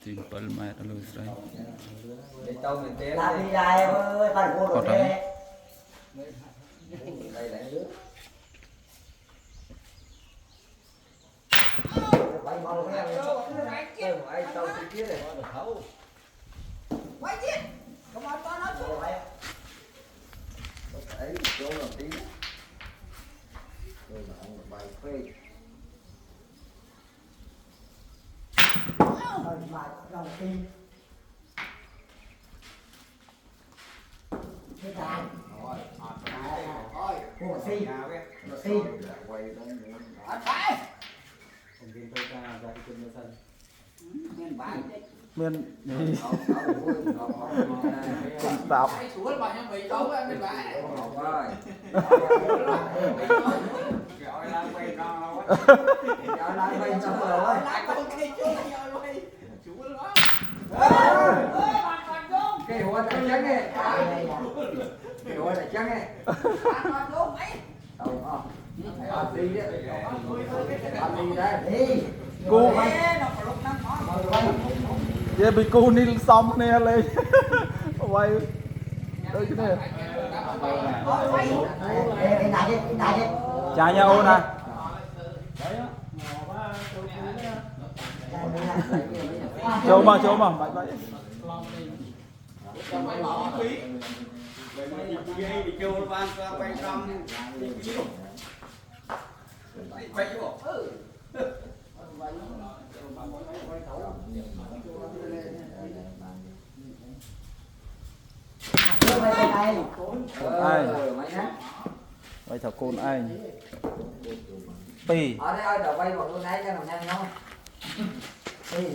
Tìm bẩn mẹ nó lùi rồi. Làm đi ra em ơi, bạn cô đổi đây. Đây lại nước. Quay bóng cái này. Ai tao cái kia này nó thấu. Quay chết. Come on, con nó xuống. Đấy, chỗ nào tí. Rồi là ông bài phê. Mà lòng tin. Cái đàn. Rồi, Thôi. Một xi. Một xi. quay lên. Phải. Công viên tôi ra ra trên nơi sân. Miền bán. Miền Cùng tạp. Ai xuống bảo nhau bị đâu em miền bán. Gọi là quay nó quá. Gọi là quay xong rồi. Lại con kia chú rồi quay. Chú nó. Cái hoa này trắng nghe. Cái hoa này trắng nghe. Bạn luôn ấy. Đâu không? Đi đấy. Đi đấy. Đi. Cô Nó có lúc năm nó. về bị cô đi xong nè lên. Quay. Đây cái này. Cái này đi, cái này đi. Chà nha ô nè. Châu mà, bye bye. Ai? Vậy thằng con anh. Pì. Ở đây ơi, đầu bay một con này cho làm nhanh không? Đi.